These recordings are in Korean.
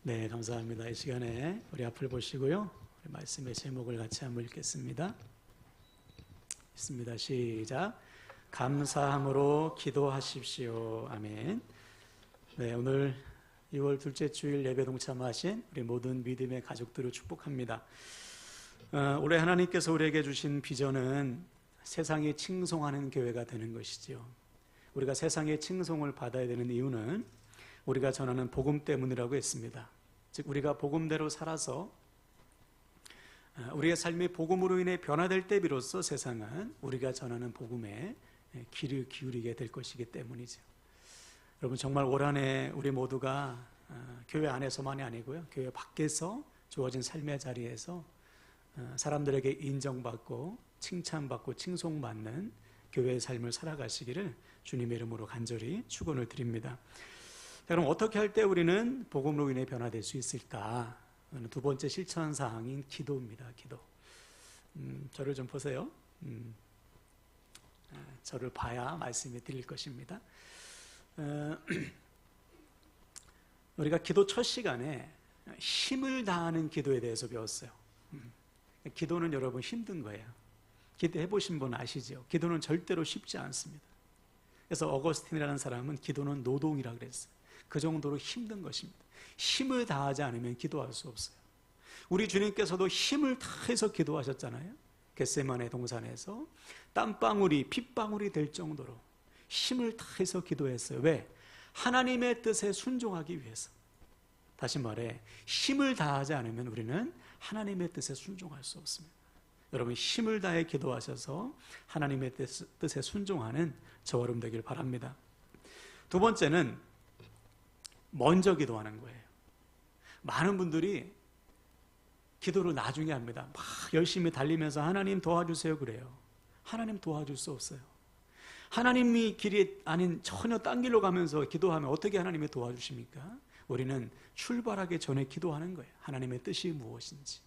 네, 감사합니다. 이 시간에 우리 앞을 보시고요. 우리 말씀의 제목을 같이 한번 읽겠습니다. 읽습니다. 시작. 감사함으로 기도하십시오. 아멘. 네, 오늘 2월 둘째 주일 예배 동참하신 우리 모든 믿음의 가족들을 축복합니다. 올해 하나님께서 우리에게 주신 비전은 세상이 칭송하는 교회가 되는 것이지요. 우리가 세상의 칭송을 받아야 되는 이유는 우리가 전하는 복음 때문이라고 했습니다. 즉 우리가 복음대로 살아서 우리의 삶이 복음으로 인해 변화될 때 비로소 세상은 우리가 전하는 복음에 귀를 기울이게 될 것이기 때문이죠. 여러분, 정말 올 한 해 우리 모두가 교회 안에서만이 아니고요, 교회 밖에서 주어진 삶의 자리에서 사람들에게 인정받고 칭찬받고 칭송받는 교회의 삶을 살아가시기를 주님의 이름으로 간절히 축원을 드립니다. 그럼 어떻게 할 때 우리는 복음으로 인해 변화될 수 있을까? 두 번째 실천 사항인 기도입니다. 기도. 저를 좀 보세요. 저를 봐야 말씀이 들릴 것입니다. 우리가 기도 첫 시간에 힘을 다하는 기도에 대해서 배웠어요. 기도는 여러분 힘든 거예요. 기도해 보신 분 아시죠? 기도는 절대로 쉽지 않습니다. 그래서 어거스틴이라는 사람은 기도는 노동이라고 그랬어요. 그 정도로 힘든 것입니다. 힘을 다하지 않으면 기도할 수 없어요. 우리 주님께서도 힘을 다해서 기도하셨잖아요. 겟세마네 동산에서 땀방울이 핏방울이 될 정도로 힘을 다해서 기도했어요. 왜? 하나님의 뜻에 순종하기 위해서. 다시 말해, 힘을 다하지 않으면 우리는 하나님의 뜻에 순종할 수 없습니다. 여러분, 힘을 다해 기도하셔서 하나님의 뜻에 순종하는 저와 여러분 되길 바랍니다. 두 번째는 먼저 기도하는 거예요. 많은 분들이 기도를 나중에 합니다. 막 열심히 달리면서 하나님 도와주세요 그래요. 하나님 도와줄 수 없어요. 하나님이 길이 아닌 전혀 딴 길로 가면서 기도하면 어떻게 하나님이 도와주십니까? 우리는 출발하기 전에 기도하는 거예요. 하나님의 뜻이 무엇인지.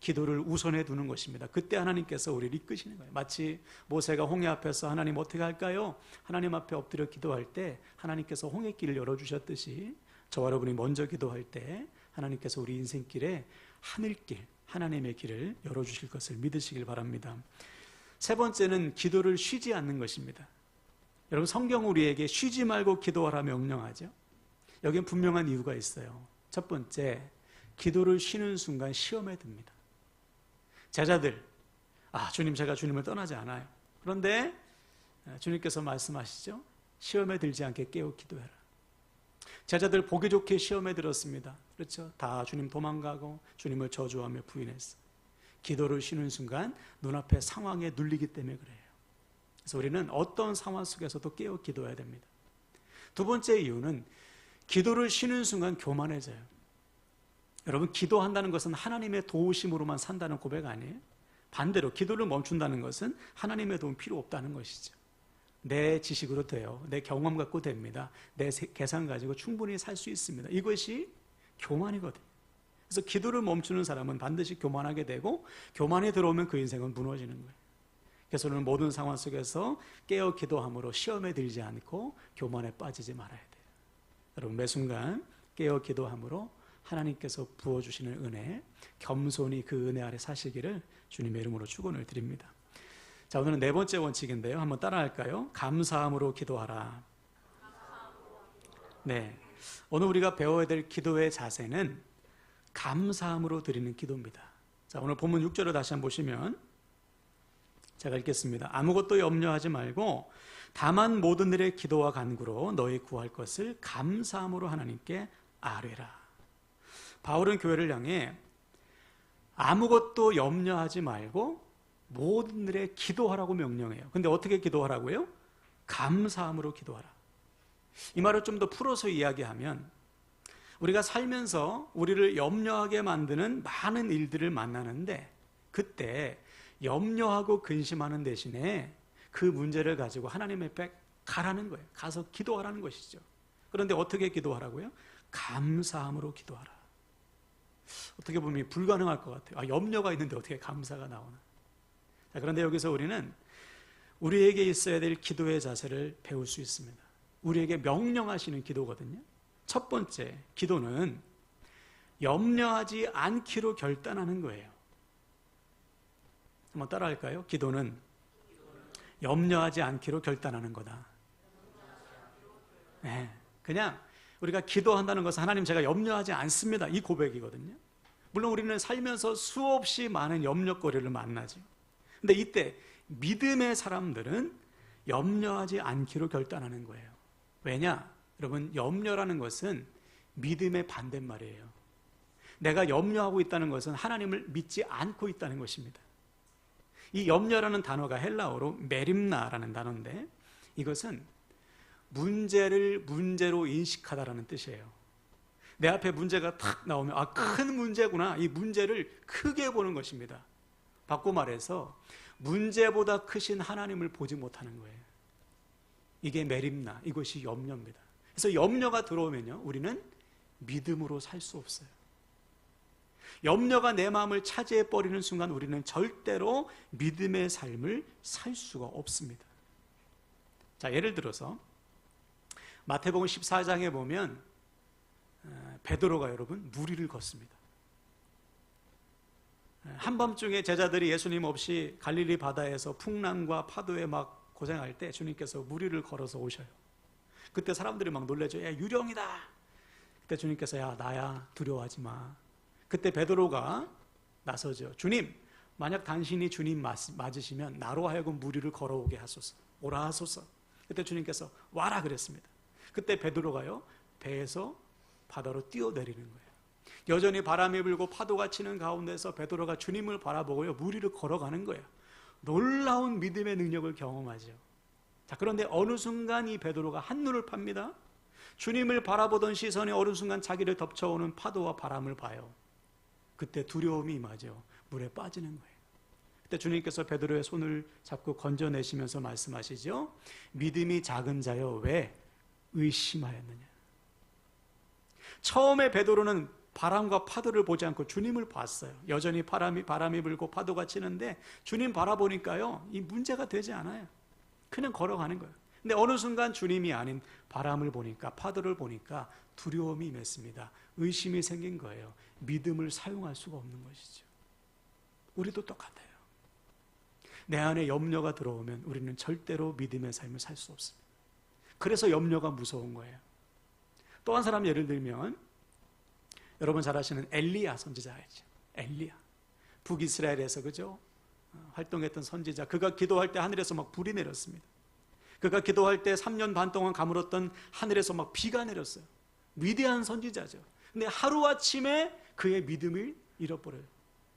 기도를 우선해 두는 것입니다. 그때 하나님께서 우리를 이끄시는 거예요. 마치 모세가 홍해 앞에서 하나님 어떻게 할까요? 하나님 앞에 엎드려 기도할 때 하나님께서 홍해길을 열어주셨듯이 저와 여러분이 먼저 기도할 때 하나님께서 우리 인생길에 하늘길, 하나님의 길을 열어주실 것을 믿으시길 바랍니다. 세 번째는 기도를 쉬지 않는 것입니다. 여러분, 성경 우리에게 쉬지 말고 기도하라 명령하죠. 여기엔 분명한 이유가 있어요. 첫 번째, 기도를 쉬는 순간 시험에 듭니다. 제자들, 주님, 제가 주님을 떠나지 않아요. 그런데 주님께서 말씀하시죠. 시험에 들지 않게 깨어 기도해라. 제자들 보기 좋게 시험에 들었습니다. 그렇죠? 다 주님 도망가고 주님을 저주하며 부인했어요. 기도를 쉬는 순간 눈앞에 상황에 눌리기 때문에 그래요. 그래서 우리는 어떤 상황 속에서도 깨어 기도해야 됩니다. 두 번째 이유는 기도를 쉬는 순간 교만해져요. 여러분, 기도한다는 것은 하나님의 도우심으로만 산다는 고백 아니에요? 반대로 기도를 멈춘다는 것은 하나님의 도움 필요 없다는 것이죠. 내 지식으로 돼요. 내 경험 갖고 됩니다. 내 계산 가지고 충분히 살 수 있습니다. 이것이 교만이거든요. 그래서 기도를 멈추는 사람은 반드시 교만하게 되고 교만에 들어오면 그 인생은 무너지는 거예요. 그래서 우리는 모든 상황 속에서 깨어 기도함으로 시험에 들지 않고 교만에 빠지지 말아야 돼요. 여러분, 매 순간 깨어 기도함으로 하나님께서 부어주시는 은혜, 겸손히 그 은혜 아래 사시기를 주님의 이름으로 축원을 드립니다. 자, 오늘은 네 번째 원칙인데요. 한번 따라할까요? 감사함으로 기도하라. 네, 오늘 우리가 배워야 될 기도의 자세는 감사함으로 드리는 기도입니다. 자, 오늘 본문 6절을 다시 한번 보시면 제가 읽겠습니다. 아무것도 염려하지 말고 다만 모든 일의 기도와 간구로 너희 구할 것을 감사함으로 하나님께 아뢰라. 바울은 교회를 향해 아무것도 염려하지 말고 모든 일에 기도하라고 명령해요. 근데 어떻게 기도하라고요? 감사함으로 기도하라. 이 말을 좀 더 풀어서 이야기하면 우리가 살면서 우리를 염려하게 만드는 많은 일들을 만나는데 그때 염려하고 근심하는 대신에 그 문제를 가지고 하나님 앞에 가라는 거예요. 가서 기도하라는 것이죠. 그런데 어떻게 기도하라고요? 감사함으로 기도하라. 어떻게 보면 불가능할 것 같아요. 염려가 있는데 어떻게 감사가 나오나. 자, 그런데 여기서 우리는 우리에게 있어야 될 기도의 자세를 배울 수 있습니다. 우리에게 명령하시는 기도거든요. 첫 번째, 기도는 염려하지 않기로 결단하는 거예요. 한번 따라할까요? 기도는 염려하지 않기로 결단하는 거다. 네, 그냥 우리가 기도한다는 것은 하나님 제가 염려하지 않습니다, 이 고백이거든요. 물론 우리는 살면서 수없이 많은 염려거리를 만나죠. 근데 이때 믿음의 사람들은 염려하지 않기로 결단하는 거예요. 왜냐? 여러분, 염려라는 것은 믿음의 반대말이에요. 내가 염려하고 있다는 것은 하나님을 믿지 않고 있다는 것입니다. 이 염려라는 단어가 헬라어로 메림나라는 단어인데, 이것은 문제를 문제로 인식하다라는 뜻이에요. 내 앞에 문제가 탁 나오면 아, 큰 문제구나, 이 문제를 크게 보는 것입니다. 바꿔 말해서 문제보다 크신 하나님을 보지 못하는 거예요. 이게 메림나, 이것이 염려입니다. 그래서 염려가 들어오면요, 우리는 믿음으로 살 수 없어요. 염려가 내 마음을 차지해 버리는 순간 우리는 절대로 믿음의 삶을 살 수가 없습니다. 자, 예를 들어서 마태복음 14장에 보면 베드로가 여러분 무리를 걷습니다. 한밤중에 제자들이 예수님 없이 갈릴리 바다에서 풍랑과 파도에 막 고생할 때 주님께서 무리를 걸어서 오셔요. 그때 사람들이 막 놀라죠. 야, 유령이다. 그때 주님께서 야, 나야, 두려워하지 마. 그때 베드로가 나서죠. 주님, 만약 당신이 주님 맞으시면 나로 하여금 무리를 걸어오게 하소서. 오라 하소서. 그때 주님께서 와라 그랬습니다. 그때 베드로가요, 배에서 바다로 뛰어내리는 거예요. 여전히 바람이 불고 파도가 치는 가운데서 베드로가 주님을 바라보고요, 무리를 걸어가는 거예요. 놀라운 믿음의 능력을 경험하죠. 자, 그런데 어느 순간 이 베드로가 한눈을 팝니다. 주님을 바라보던 시선이 어느 순간 자기를 덮쳐오는 파도와 바람을 봐요. 그때 두려움이 임하죠. 물에 빠지는 거예요. 그때 주님께서 베드로의 손을 잡고 건져내시면서 말씀하시죠. 믿음이 작은 자여, 왜 의심하였느냐. 처음에 베드로는 바람과 파도를 보지 않고 주님을 봤어요. 여전히 바람이 불고 파도가 치는데 주님 바라보니까요, 이 문제가 되지 않아요. 그냥 걸어가는 거예요. 근데 어느 순간 주님이 아닌 바람을 보니까, 파도를 보니까 두려움이 임했습니다. 의심이 생긴 거예요. 믿음을 사용할 수가 없는 것이죠. 우리도 똑같아요. 내 안에 염려가 들어오면 우리는 절대로 믿음의 삶을 살 수 없습니다. 그래서 염려가 무서운 거예요. 또 한 사람 예를 들면 여러분 잘 아시는 엘리야 선지자 알죠? 엘리야, 북이스라엘에서 그죠? 활동했던 선지자. 그가 기도할 때 하늘에서 막 불이 내렸습니다. 그가 기도할 때 3년 반 동안 가물었던 하늘에서 막 비가 내렸어요. 위대한 선지자죠. 근데 하루아침에 그의 믿음을 잃어버려요.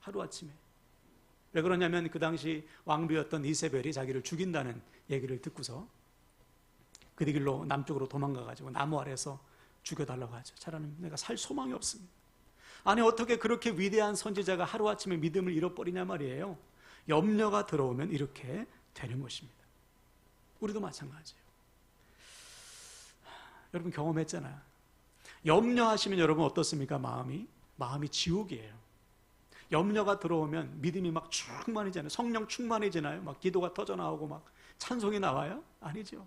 하루아침에. 왜 그러냐면 그 당시 왕비였던 이세벨이 자기를 죽인다는 얘기를 듣고서 그 길로 남쪽으로 도망가가지고 나무 아래서 죽여달라고 하죠. 차라리 내가 살 소망이 없습니다. 아니, 어떻게 그렇게 위대한 선지자가 하루아침에 믿음을 잃어버리냐 말이에요. 염려가 들어오면 이렇게 되는 것입니다. 우리도 마찬가지예요. 여러분 경험했잖아요. 염려하시면 여러분 어떻습니까? 마음이 지옥이에요. 염려가 들어오면 믿음이 막 충만해지잖아요. 성령 충만해지나요? 막 기도가 터져나오고 막 찬송이 나와요? 아니죠.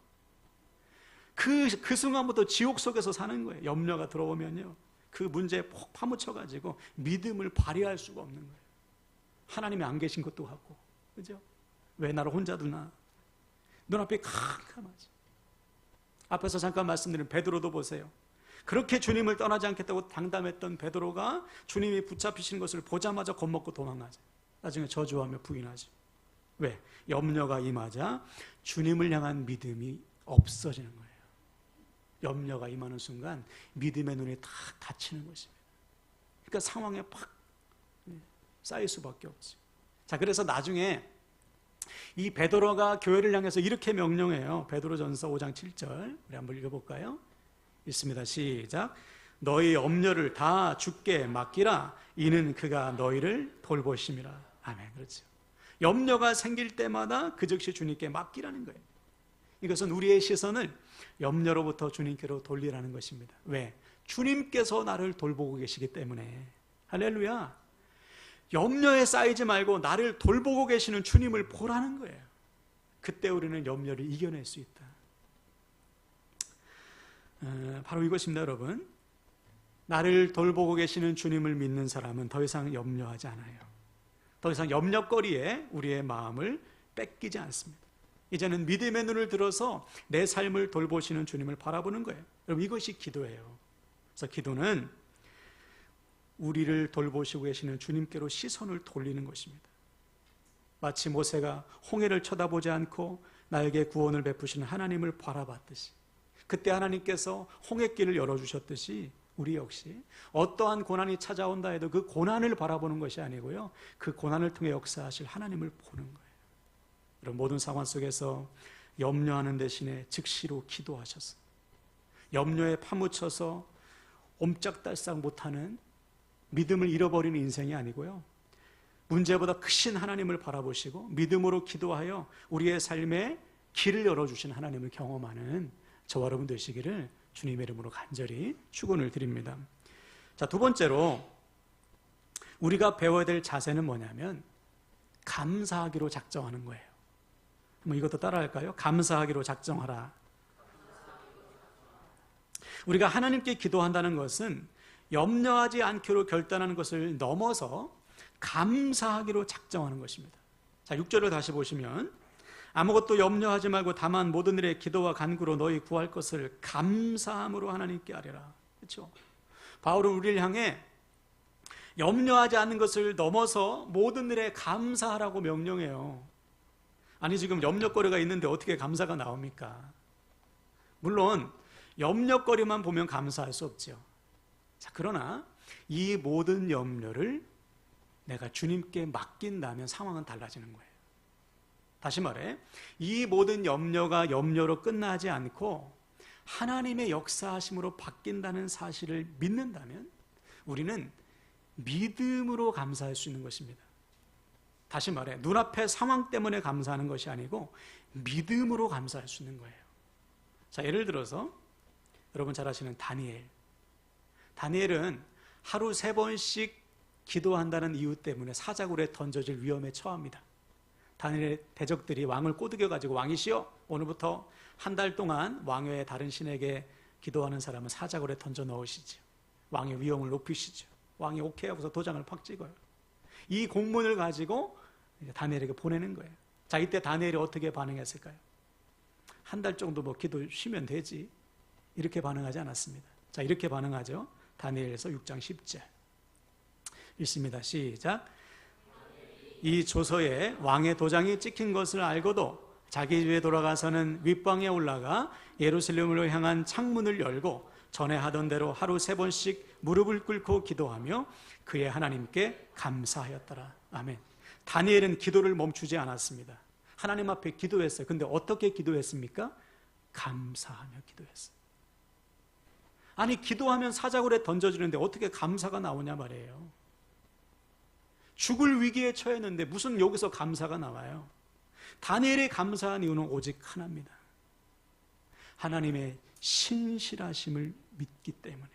그 순간부터 지옥 속에서 사는 거예요. 염려가 들어오면요, 그 문제에 폭 파묻혀가지고 믿음을 발휘할 수가 없는 거예요. 하나님이 안 계신 것도 같고, 그죠? 왜 나를 혼자 두나? 눈앞이 캄캄하지. 앞에서 잠깐 말씀드린 베드로도 보세요. 그렇게 주님을 떠나지 않겠다고 당담했던 베드로가 주님이 붙잡히신 것을 보자마자 겁먹고 도망가죠. 나중에 저주하며 부인하죠. 왜? 염려가 임하자 주님을 향한 믿음이 없어지는 거예요. 염려가 임하는 순간 믿음의 눈이 다 닫히는 것입니다. 그러니까 상황에 팍 쌓일 수밖에 없죠. 자, 그래서 나중에 이 베드로가 교회를 향해서 이렇게 명령해요. 베드로전서 5장 7절 우리 한번 읽어볼까요? 읽습니다. 시작. 너희 염려를 다 주께 맡기라. 이는 그가 너희를 돌보심이라. 아멘. 그렇죠. 염려가 생길 때마다 그 즉시 주님께 맡기라는 거예요. 이것은 우리의 시선을 염려로부터 주님께로 돌리라는 것입니다. 왜? 주님께서 나를 돌보고 계시기 때문에. 할렐루야. 염려에 쌓이지 말고 나를 돌보고 계시는 주님을 보라는 거예요. 그때 우리는 염려를 이겨낼 수 있다. 바로 이것입니다, 여러분. 나를 돌보고 계시는 주님을 믿는 사람은 더 이상 염려하지 않아요. 더 이상 염려거리에 우리의 마음을 뺏기지 않습니다. 이제는 믿음의 눈을 들어서 내 삶을 돌보시는 주님을 바라보는 거예요. 여러분, 이것이 기도예요. 그래서 기도는 우리를 돌보시고 계시는 주님께로 시선을 돌리는 것입니다. 마치 모세가 홍해를 쳐다보지 않고 나에게 구원을 베푸시는 하나님을 바라봤듯이, 그때 하나님께서 홍해길을 열어주셨듯이 우리 역시 어떠한 고난이 찾아온다 해도 그 고난을 바라보는 것이 아니고요, 그 고난을 통해 역사하실 하나님을 보는 거예요. 여러분, 모든 상황 속에서 염려하는 대신에 즉시로 기도하셔서 염려에 파묻혀서 옴짝달싹 못하는 믿음을 잃어버리는 인생이 아니고요, 문제보다 크신 하나님을 바라보시고 믿음으로 기도하여 우리의 삶에 길을 열어주신 하나님을 경험하는 저와 여러분 되시기를 주님의 이름으로 간절히 축원을 드립니다. 자, 두 번째로 우리가 배워야 될 자세는 뭐냐면 감사하기로 작정하는 거예요. 한번 이것도 따라할까요? 감사하기로 작정하라. 우리가 하나님께 기도한다는 것은 염려하지 않기로 결단하는 것을 넘어서 감사하기로 작정하는 것입니다. 자, 6절을 다시 보시면 아무것도 염려하지 말고 다만 모든 일에 기도와 간구로 너희 구할 것을 감사함으로 하나님께 아뢰라. 그렇죠? 바울은 우리를 향해 염려하지 않는 것을 넘어서 모든 일에 감사하라고 명령해요. 아니, 지금 염려거리가 있는데 어떻게 감사가 나옵니까? 물론 염려거리만 보면 감사할 수 없죠. 자, 그러나 이 모든 염려를 내가 주님께 맡긴다면 상황은 달라지는 거예요. 다시 말해, 이 모든 염려가 염려로 끝나지 않고 하나님의 역사하심으로 바뀐다는 사실을 믿는다면 우리는 믿음으로 감사할 수 있는 것입니다. 다시 말해, 눈앞의 상황 때문에 감사하는 것이 아니고 믿음으로 감사할 수 있는 거예요. 자, 예를 들어서 여러분 잘 아시는 다니엘은 하루 3번씩 기도한다는 이유 때문에 사자굴에 던져질 위험에 처합니다. 다니엘의 대적들이 왕을 꼬드겨가지고 왕이시여, 오늘부터 한 달 동안 왕외의 다른 신에게 기도하는 사람은 사자굴에 던져 넣으시죠. 왕의 위험을 높이시죠. 왕이 오케이 하고서 도장을 팍 찍어요. 이 공문을 가지고 다니엘에게 보내는 거예요. 자, 이때 다니엘이 어떻게 반응했을까요? 한 달 정도 뭐 기도 쉬면 되지, 이렇게 반응하지 않았습니다. 자, 이렇게 반응하죠. 다니엘에서 6장 10절 읽습니다. 시작. 이 조서에 왕의 도장이 찍힌 것을 알고도 자기 집에 돌아가서는 윗방에 올라가 예루살렘으로 향한 창문을 열고 전에 하던 대로 하루 3번씩 무릎을 꿇고 기도하며 그의 하나님께 감사하였더라. 아멘. 다니엘은 기도를 멈추지 않았습니다. 하나님 앞에 기도했어요. 근데 어떻게 기도했습니까? 감사하며 기도했어요. 아니, 기도하면 사자굴에 던져지는데 어떻게 감사가 나오냐 말이에요. 죽을 위기에 처했는데 무슨 여기서 감사가 나와요? 다니엘이 감사한 이유는 오직 하나입니다. 하나님의 신실하심을 믿기 때문에.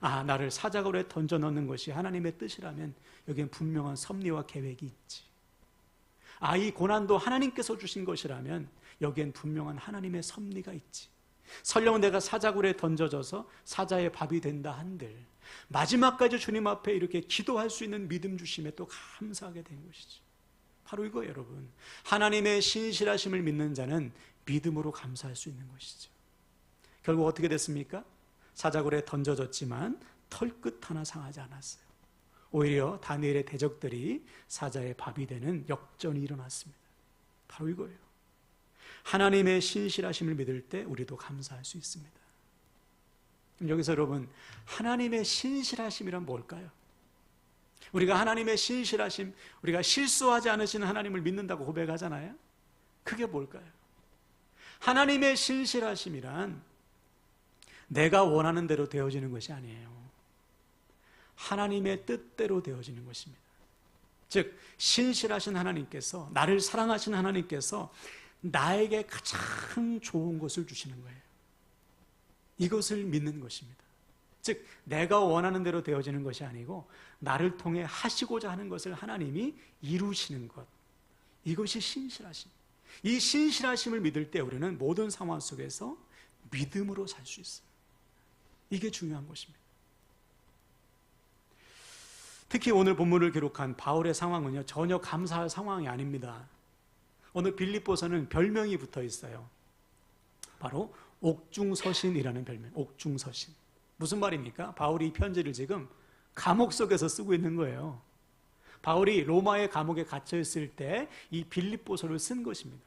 아, 나를 사자굴에 던져 넣는 것이 하나님의 뜻이라면 여기엔 분명한 섭리와 계획이 있지. 아, 이 고난도 하나님께서 주신 것이라면 여기엔 분명한 하나님의 섭리가 있지. 설령 내가 사자굴에 던져져서 사자의 밥이 된다 한들 마지막까지 주님 앞에 이렇게 기도할 수 있는 믿음 주심에 또 감사하게 된 것이죠. 바로 이거 여러분, 하나님의 신실하심을 믿는 자는 믿음으로 감사할 수 있는 것이죠. 결국 어떻게 됐습니까? 사자굴에 던져졌지만 털끝 하나 상하지 않았어요. 오히려 다니엘의 대적들이 사자의 밥이 되는 역전이 일어났습니다. 바로 이거예요. 하나님의 신실하심을 믿을 때 우리도 감사할 수 있습니다. 여기서 여러분, 하나님의 신실하심이란 뭘까요? 우리가 하나님의 신실하심, 우리가 실수하지 않으시는 하나님을 믿는다고 고백하잖아요. 그게 뭘까요? 하나님의 신실하심이란 내가 원하는 대로 되어지는 것이 아니에요. 하나님의 뜻대로 되어지는 것입니다. 즉, 신실하신 하나님께서, 나를 사랑하신 하나님께서 나에게 가장 좋은 것을 주시는 거예요. 이것을 믿는 것입니다. 즉, 내가 원하는 대로 되어지는 것이 아니고 나를 통해 하시고자 하는 것을 하나님이 이루시는 것, 이것이 신실하심. 이 신실하심을 믿을 때 우리는 모든 상황 속에서 믿음으로 살 수 있어요. 이게 중요한 것입니다. 특히 오늘 본문을 기록한 바울의 상황은요, 전혀 감사할 상황이 아닙니다. 오늘 빌립보서는 별명이 붙어 있어요. 바로 옥중서신이라는 별명, 옥중서신. 무슨 말입니까? 바울이 이 편지를 지금 감옥 속에서 쓰고 있는 거예요. 바울이 로마의 감옥에 갇혀 있을 때 이 빌립보서를 쓴 것입니다.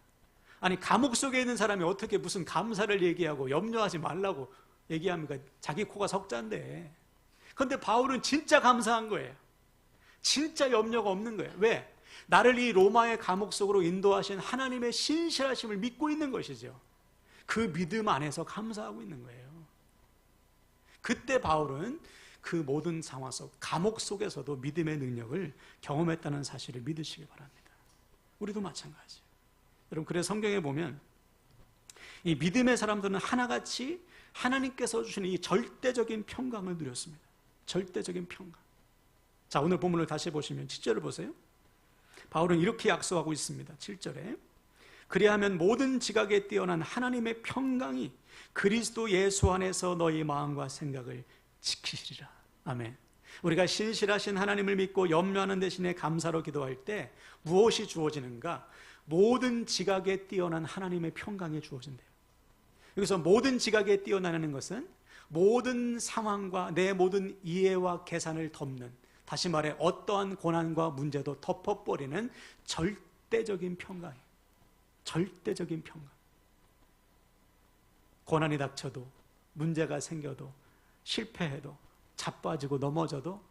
아니, 감옥 속에 있는 사람이 어떻게 무슨 감사를 얘기하고 염려하지 말라고 얘기합니까? 자기 코가 석자인데. 그런데 바울은 진짜 감사한 거예요. 진짜 염려가 없는 거예요. 왜? 나를 이 로마의 감옥 속으로 인도하신 하나님의 신실하심을 믿고 있는 것이죠. 그 믿음 안에서 감사하고 있는 거예요. 그때 바울은 그 모든 상황 속, 감옥 속에서도 믿음의 능력을 경험했다는 사실을 믿으시기 바랍니다. 우리도 마찬가지예요. 여러분, 그래서 성경에 보면 이 믿음의 사람들은 하나같이 하나님께서 주시는 이 절대적인 평강을 누렸습니다. 절대적인 평강. 자, 오늘 본문을 다시 보시면 7절을 보세요. 바울은 이렇게 약속하고 있습니다. 7절에 그리하면 모든 지각에 뛰어난 하나님의 평강이 그리스도 예수 안에서 너희 마음과 생각을 지키시리라. 아멘. 우리가 신실하신 하나님을 믿고 염려하는 대신에 감사로 기도할 때 무엇이 주어지는가? 모든 지각에 뛰어난 하나님의 평강이 주어진대요. 여기서 모든 지각에 뛰어나는 것은 모든 상황과 내 모든 이해와 계산을 덮는, 다시 말해 어떠한 고난과 문제도 덮어버리는 절대적인 평강이에요. 절대적인 평강. 고난이 닥쳐도, 문제가 생겨도, 실패해도, 자빠지고 넘어져도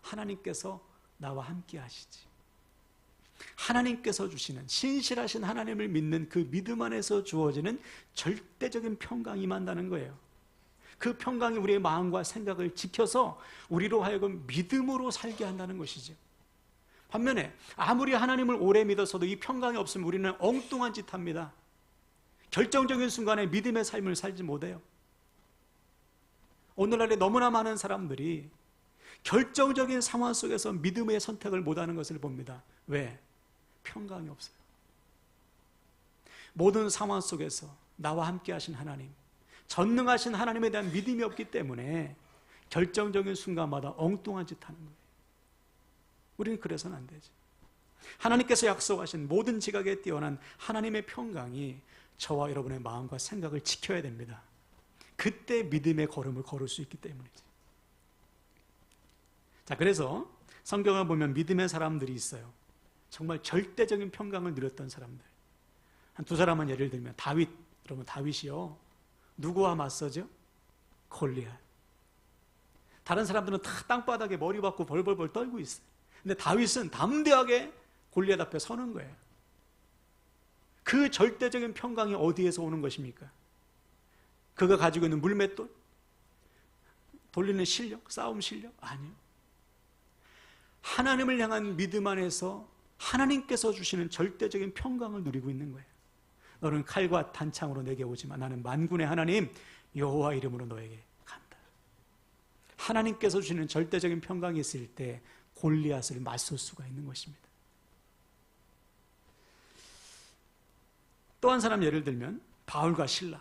하나님께서 나와 함께 하시지. 하나님께서 주시는, 신실하신 하나님을 믿는 그 믿음 안에서 주어지는 절대적인 평강이 임한다는 거예요. 그 평강이 우리의 마음과 생각을 지켜서 우리로 하여금 믿음으로 살게 한다는 것이죠. 반면에 아무리 하나님을 오래 믿었어도 이 평강이 없으면 우리는 엉뚱한 짓 합니다. 결정적인 순간에 믿음의 삶을 살지 못해요. 오늘날에 너무나 많은 사람들이 결정적인 상황 속에서 믿음의 선택을 못하는 것을 봅니다. 왜? 평강이 없어요. 모든 상황 속에서 나와 함께 하신 하나님, 전능하신 하나님에 대한 믿음이 없기 때문에 결정적인 순간마다 엉뚱한 짓 하는 거예요. 우리는 그래서는 안 되지. 하나님께서 약속하신 모든 지각에 뛰어난 하나님의 평강이 저와 여러분의 마음과 생각을 지켜야 됩니다. 그때 믿음의 걸음을 걸을 수 있기 때문이지. 자, 그래서 성경을 보면 믿음의 사람들이 있어요. 정말 절대적인 평강을 누렸던 사람들. 한 두 사람은 예를 들면 다윗. 여러분, 다윗이요, 누구와 맞서죠? 골리앗. 다른 사람들은 다 땅바닥에 머리 박고 벌벌벌 떨고 있어요. 근데 다윗은 담대하게 골리앗 앞에 서는 거예요. 그 절대적인 평강이 어디에서 오는 것입니까? 그가 가지고 있는 물맷돌? 돌리는 실력? 싸움 실력? 아니요. 하나님을 향한 믿음 안에서 하나님께서 주시는 절대적인 평강을 누리고 있는 거예요. 너는 칼과 단창으로 내게 오지만 나는 만군의 하나님 여호와 이름으로 너에게 간다. 하나님께서 주시는 절대적인 평강이 있을 때 골리앗을 맞설 수가 있는 것입니다. 또 한 사람 예를 들면 바울과 실라.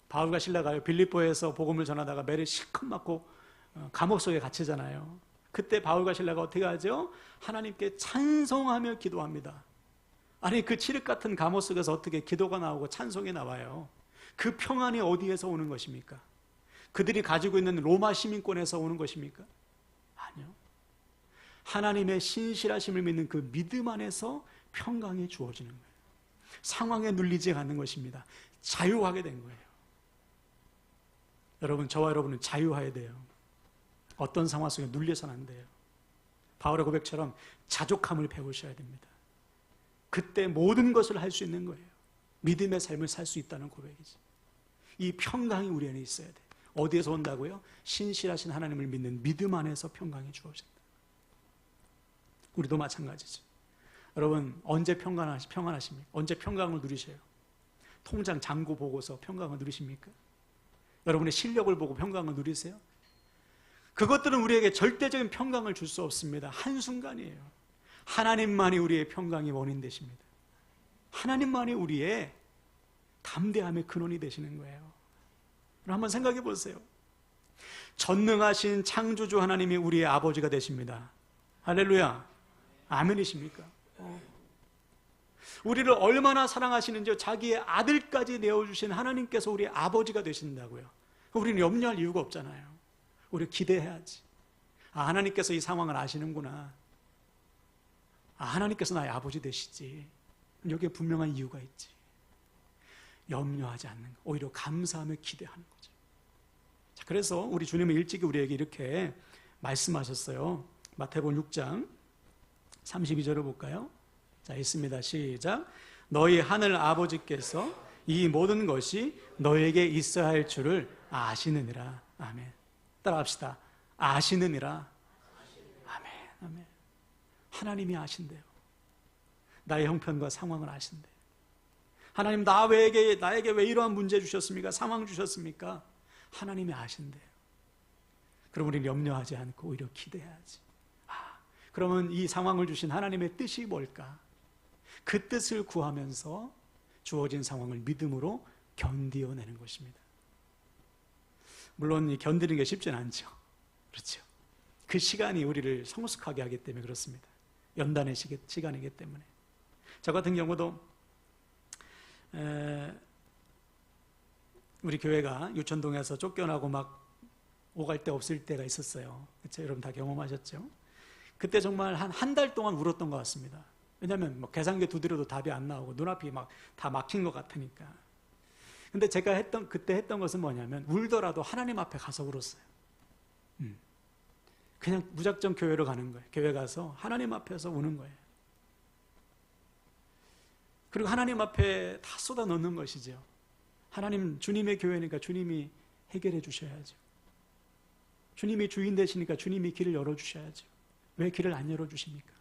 바울과 실라가 빌립보에서 복음을 전하다가 매를 실컷 맞고 감옥 속에 갇히잖아요. 그때 바울과 실라가 어떻게 하죠? 하나님께 찬송하며 기도합니다. 아니, 그 칠흑 같은 감옥 속에서 어떻게 기도가 나오고 찬송이 나와요? 그 평안이 어디에서 오는 것입니까? 그들이 가지고 있는 로마 시민권에서 오는 것입니까? 아니요. 하나님의 신실하심을 믿는 그 믿음 안에서 평강이 주어지는 거예요. 상황에 눌리지 않는 것입니다. 자유하게 된 거예요. 여러분, 저와 여러분은 자유해야 돼요. 어떤 상황 속에 눌려서는 안 돼요. 바울의 고백처럼 자족함을 배우셔야 됩니다. 그때 모든 것을 할 수 있는 거예요. 믿음의 삶을 살 수 있다는 고백이지. 이 평강이 우리 안에 있어야 돼. 어디에서 온다고요? 신실하신 하나님을 믿는 믿음 안에서 평강이 주어진다. 우리도 마찬가지죠. 여러분, 언제 평안하십니까? 언제 평강을 누리셔요? 통장 잔고 보고서 평강을 누리십니까? 여러분의 실력을 보고 평강을 누리세요? 그것들은 우리에게 절대적인 평강을 줄 수 없습니다. 한순간이에요. 하나님만이 우리의 평강의 원인 되십니다. 하나님만이 우리의 담대함의 근원이 되시는 거예요. 한번 생각해 보세요. 전능하신 창조주 하나님이 우리의 아버지가 되십니다. 할렐루야. 아멘이십니까? 우리를 얼마나 사랑하시는지 자기의 아들까지 내어주신 하나님께서 우리의 아버지가 되신다고요. 우리는 염려할 이유가 없잖아요. 우리 기대해야지. 하나님께서 이 상황을 아시는구나. 하나님께서 나의 아버지 되시지. 여기에 분명한 이유가 있지. 염려하지 않는 거, 오히려 감사하며 기대하는 거죠. 자, 그래서 우리 주님은 일찍이 우리에게 이렇게 말씀하셨어요. 마태복음 6장 32절을 볼까요? 자, 있습니다. 시작. 너희 하늘 아버지께서 이 모든 것이 너에게 있어야 할 줄을 아시느니라. 아멘. 따라합시다. 아시느니라. 아멘. 아멘. 하나님이 아신대요. 나의 형편과 상황을 아신대요. 하나님, 나에게 왜 이러한 문제 주셨습니까? 상황 주셨습니까? 하나님이 아신대요. 그럼 우리는 염려하지 않고 오히려 기대해야지. 그러면 이 상황을 주신 하나님의 뜻이 뭘까? 그 뜻을 구하면서 주어진 상황을 믿음으로 견디어내는 것입니다. 물론 견디는 게 쉽지는 않죠. 그렇죠. 그 시간이 우리를 성숙하게 하기 때문에 그렇습니다. 연단의 시간이기 때문에. 저 같은 경우도 우리 교회가 유천동에서 쫓겨나고 막 오갈 데 없을 때가 있었어요. 그렇죠? 여러분 다 경험하셨죠? 그때 정말 한 달 동안 울었던 것 같습니다. 왜냐하면 뭐 계산기 두드려도 답이 안 나오고 눈앞이 막 다 막힌 것 같으니까. 근데 제가 그때 했던 것은 뭐냐면 울더라도 하나님 앞에 가서 울었어요. 그냥 무작정 교회로 가는 거예요. 교회 가서 하나님 앞에서 우는 거예요. 그리고 하나님 앞에 다 쏟아 넣는 것이죠. 하나님, 주님의 교회니까 주님이 해결해 주셔야죠. 주님이 주인 되시니까 주님이 길을 열어주셔야죠. 왜 길을 안 열어주십니까?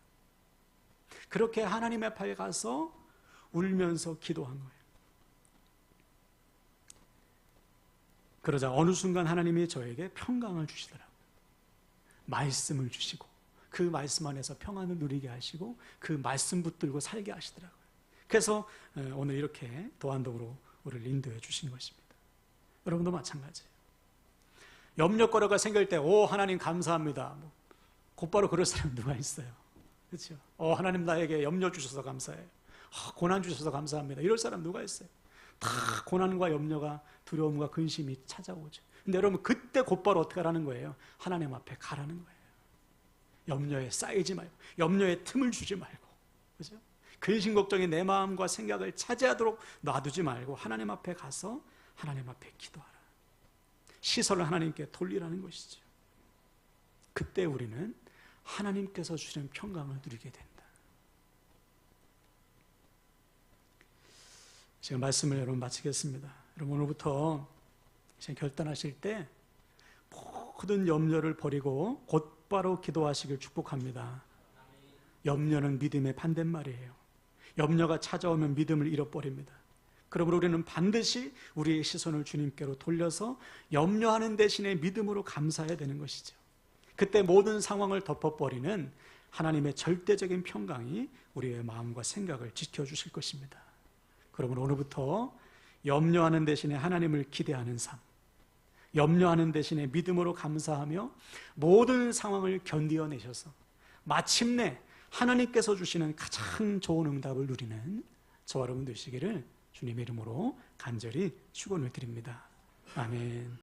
그렇게 하나님 앞에 가서 울면서 기도한 거예요. 그러자 어느 순간 하나님이 저에게 평강을 주시더라고요. 말씀을 주시고 그 말씀 안에서 평안을 누리게 하시고 그 말씀 붙들고 살게 하시더라고요. 그래서 오늘 이렇게 도안동으로 우리를 인도해 주신 것입니다. 여러분도 마찬가지예요. 염려거리가 생길 때 하나님 감사합니다. 곧바로 그럴 사람 누가 있어요? 그렇죠? 하나님 나에게 염려 주셔서 감사해요. 고난 주셔서 감사합니다. 이럴 사람 누가 있어요? 다 고난과 염려가, 두려움과 근심이 찾아오죠. 근데 여러분 그때 곧바로 어떻게 하라는 거예요? 하나님 앞에 가라는 거예요. 염려에 쌓이지 말고, 염려에 틈을 주지 말고, 그렇죠? 근심 걱정이 내 마음과 생각을 차지하도록 놔두지 말고 하나님 앞에 가서 하나님 앞에 기도하라. 시선을 하나님께 돌리라는 것이죠. 그때 우리는 하나님께서 주시는 평강을 누리게 된다. 제가 말씀을 여러분 마치겠습니다. 여러분 오늘부터 결단하실 때 모든 염려를 버리고 곧바로 기도하시길 축복합니다. 염려는 믿음의 반대말이에요. 염려가 찾아오면 믿음을 잃어버립니다. 그러므로 우리는 반드시 우리의 시선을 주님께로 돌려서 염려하는 대신에 믿음으로 감사해야 되는 것이죠. 그때 모든 상황을 덮어버리는 하나님의 절대적인 평강이 우리의 마음과 생각을 지켜주실 것입니다. 그러므로 오늘부터 염려하는 대신에 하나님을 기대하는 삶, 염려하는 대신에 믿음으로 감사하며 모든 상황을 견디어내셔서 마침내 하나님께서 주시는 가장 좋은 응답을 누리는 저와 여러분 되시기를 주님의 이름으로 간절히 축원을 드립니다. 아멘.